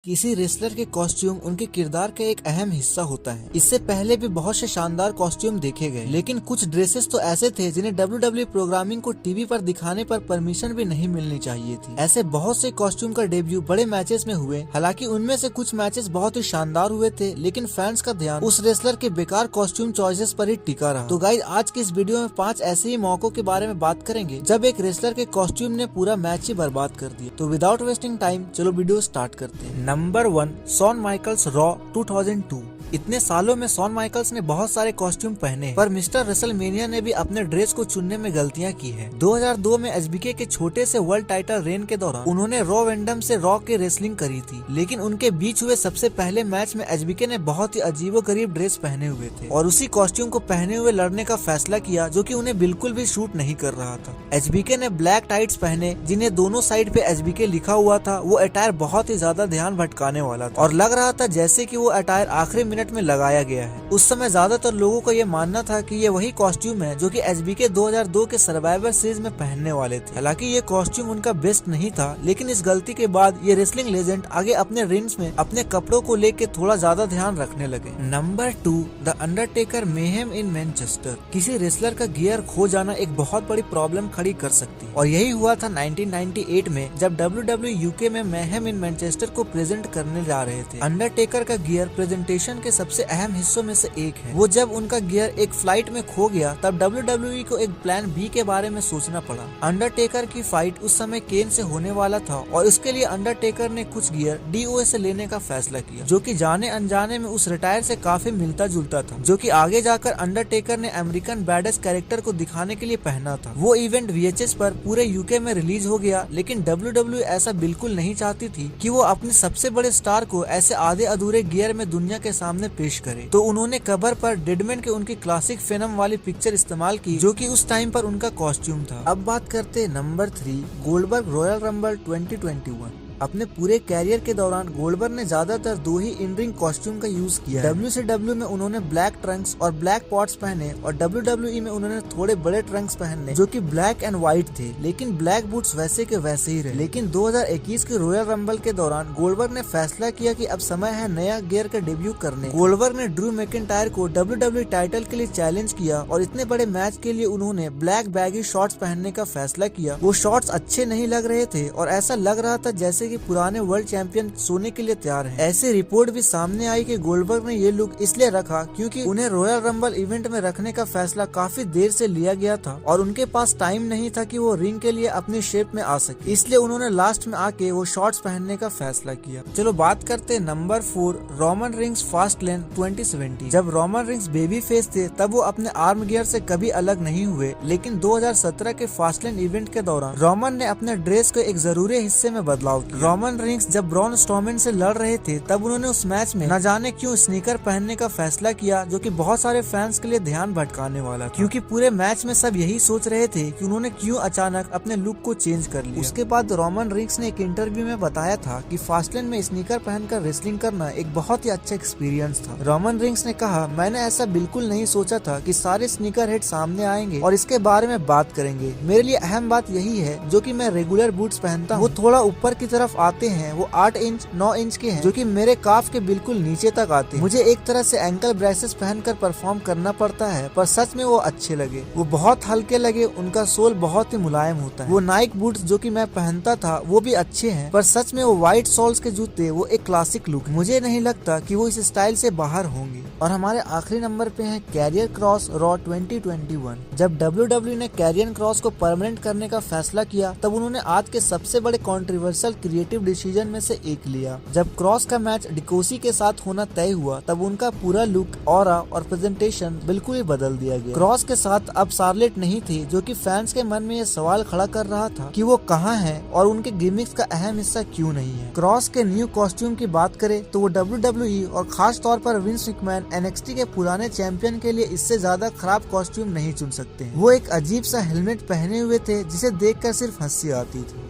किसी रेसलर के कॉस्ट्यूम उनके किरदार का एक अहम हिस्सा होता है। इससे पहले भी बहुत से शानदार कॉस्ट्यूम देखे गए, लेकिन कुछ ड्रेसेस तो ऐसे थे जिन्हें WWE प्रोग्रामिंग को टीवी पर दिखाने पर परमिशन भी नहीं मिलनी चाहिए थी। ऐसे बहुत से कॉस्ट्यूम का डेब्यू बड़े मैचेस में हुए। हालांकि उनमें से कुछ मैचेस बहुत ही शानदार हुए थे, लेकिन फैंस का ध्यान उस रेसलर के बेकार कॉस्ट्यूम चॉइसेस पर ही टिका रहा। तो गाइस, आज के इस वीडियो में 5 ऐसे ही मौकों के बारे में बात करेंगे जब एक रेसलर के कॉस्ट्यूम ने पूरा मैच ही बर्बाद कर दिया। तो विदाउट वेस्टिंग टाइम चलो वीडियो स्टार्ट करते हैं। Number 1, Shawn Michaels Raw 2002। इतने सालों में शॉन माइकल्स ने बहुत सारे कॉस्ट्यूम पहने, पर मिस्टर रेसलमेनिया ने भी अपने ड्रेस को चुनने में गलतियां की हैं। 2002 में एचबीके के छोटे से वर्ल्ड टाइटल रेन के दौरान उन्होंने रॉ वेंडम से रॉ की रेसलिंग करी थी, लेकिन उनके बीच हुए सबसे पहले मैच में एचबीके ने बहुत ही अजीबोगरीब ड्रेस पहने हुए थे और उसी कॉस्ट्यूम को पहने हुए लड़ने का फैसला किया, जो कि उन्हें बिल्कुल भी शूट नहीं कर रहा था। एचबीके ने ब्लैक टाइट्स पहने जिन्हें दोनों साइड पे एचबीके लिखा हुआ था। वो अटायर बहुत ही ज्यादा ध्यान भटकाने वाला था और लग रहा था जैसे कि वो अटायर आखिरी मिनट में लगाया गया है। उस समय ज्यादातर लोगों का ये मानना था कि ये वही कॉस्ट्यूम है जो कि एचबीके 2002 के सर्वाइवर सीरीज में पहनने वाले थे। हालांकि ये कॉस्ट्यूम उनका बेस्ट नहीं था, लेकिन इस गलती के बाद ये रेसलिंग लेजेंड आगे अपने रिंग्स में अपने कपड़ों को लेके थोड़ा ज्यादा ध्यान रखने लगे। Number 2, the Undertaker mayhem in Manchester. किसी रेसलर का गियर खो जाना एक बहुत बड़ी प्रॉब्लम खड़ी कर सकती है, और यही हुआ था 1998 में जब WWE यूके में मेहम इन मैनचेस्टर को प्रेजेंट करने जा रहे थे। अंडरटेकर का गियर प्रेजेंटेशन के सबसे अहम हिस्सों में से एक है। वो जब उनका गियर एक फ्लाइट में खो गया, तब WWE को एक प्लान बी के बारे में सोचना पड़ा। अंडरटेकर की फाइट उस समय केन से होने वाला था और उसके लिए अंडरटेकर ने कुछ गियर DOA से लेने का फैसला किया, जो कि जाने अनजाने में उस रिटायर से काफी मिलता जुलता था, जो कि आगे जाकर अंडरटेकर ने अमेरिकन बैडेस्ट कैरेक्टर को दिखाने के लिए पहना था। वो इवेंट VHS पर पूरे यूके में रिलीज हो गया, लेकिन WWE ऐसा बिल्कुल नहीं चाहती थी कि वो अपने सबसे बड़े स्टार को ऐसे आधे अधूरे गियर में दुनिया के सामने पेश करे। तो उन्होंने कवर पर डेडमैन के उनकी क्लासिक फिल्म वाली पिक्चर इस्तेमाल की, जो कि उस टाइम पर उनका कॉस्ट्यूम था। अब बात करते हैं नंबर 3, गोल्डबर्ग रॉयल रंबल 2021। अपने पूरे कैरियर के दौरान गोल्डबर्ग ने ज्यादातर 2 ही इन रिंग कॉस्ट्यूम का यूज किया। WCW में उन्होंने ब्लैक ट्रंक्स और ब्लैक पॉट्स पहने और WWE में उन्होंने थोड़े बड़े ट्रंक्स पहने जो कि ब्लैक एंड व्हाइट थे, लेकिन ब्लैक बूट्स वैसे के वैसे ही रहे। लेकिन 2021 के रॉयल रंबल के दौरान गोल्डबर्ग ने फैसला किया कि अब समय है नया गियर का डेब्यू करने। गोल्डबर्ग ने ड्रू मैकिंटायर को WWE टाइटल के लिए चैलेंज किया और इतने बड़े मैच के लिए उन्होंने ब्लैक बैगी शॉर्ट्स पहनने का फैसला किया। वो शॉर्ट्स अच्छे नहीं लग रहे थे और ऐसा लग रहा था जैसे कि पुराने वर्ल्ड चैंपियन सोने के लिए तैयार हैं। ऐसी रिपोर्ट भी सामने आई कि गोल्डबर्ग ने ये लुक इसलिए रखा क्योंकि उन्हें रॉयल रंबल इवेंट में रखने का फैसला काफी देर से लिया गया था और उनके पास टाइम नहीं था कि वो रिंग के लिए अपनी शेप में आ सके, इसलिए उन्होंने लास्ट में आके वो शॉर्ट्स पहनने का फैसला किया। चलो बात करते हैं नंबर 4, रोमन रिंग्स फास्टलेन 2020। जब रोमन रिंग्स बेबी फेस थे तब वो अपने आर्म गियर से कभी अलग नहीं हुए, लेकिन 2017 के फास्टलेन इवेंट के दौरान रोमन ने अपने ड्रेस को एक जरूरी हिस्से में बदलाव किया। रोमन रिंग्स जब ब्रॉन स्ट्रोमैन से लड़ रहे थे तब उन्होंने उस मैच में न जाने क्यों स्नीकर पहनने का फैसला किया, जो कि बहुत सारे फैंस के लिए ध्यान भटकाने वाला था, क्योंकि पूरे मैच में सब यही सोच रहे थे कि उन्होंने क्यों अचानक अपने लुक को चेंज कर लिया। उसके बाद रोमन रिंग्स ने एक इंटरव्यू में बताया था कि फास्टलेन में स्नीकर पहनकर रेसलिंग करना एक बहुत ही अच्छा एक्सपीरियंस था। रोमन रिंग्स ने कहा, मैंने ऐसा बिल्कुल नहीं सोचा था कि सारे स्नीकर हेड सामने आएंगे और इसके बारे में बात करेंगे। मेरे लिए अहम बात यही है, जो कि मैं रेगुलर बूट्स पहनता हूं, वो थोड़ा ऊपर की तरफ आते हैं। वो 8 इंच 9 इंच के हैं, जो कि मेरे काफ के बिल्कुल नीचे तक आते हैं। मुझे एक तरह से एंकल ब्रेसेस पहनकर परफॉर्म करना पड़ता है, पर सच में वो अच्छे लगे। वो बहुत हल्के लगे, उनका सोल बहुत ही मुलायम होता है। वो नाइक बूट्स जो कि मैं पहनता था वो भी अच्छे हैं, पर सच में वो व्हाइट सोल्स के जूते वो एक क्लासिक लुक। मुझे नहीं लगता कि वो इस स्टाइल से बाहर होंगे। और हमारे आखिरी नंबर पे है कैरियर क्रॉस रॉ 2021। जब WWE ने कैरियर क्रॉस को परमानेंट करने का फैसला किया, तब उन्होंने आज के सबसे बड़े कॉन्ट्रोवर्शियल क्रिएटिव डिसीजन में से एक लिया। जब क्रॉस का मैच डिकोसी के साथ होना तय हुआ, तब उनका पूरा लुक, ऑरा और प्रेजेंटेशन बिल्कुल ही बदल दिया गया। क्रॉस के साथ अब शार्लेट नहीं थी, जो कि फैंस के मन में ये सवाल खड़ा कर रहा था कि वो कहाँ है और उनके गिमिक्स का अहम हिस्सा क्यों नहीं है। क्रॉस के न्यू कॉस्ट्यूम की बात करें तो वो WWE और खास तौर पर विंस मैकमैन NXT के पुराने चैंपियन के लिए इससे ज्यादा खराब कॉस्ट्यूम नहीं चुन सकते। वो एक अजीब सा हेलमेट पहने हुए थे जिसे देखकर सिर्फ हंसी आती थी।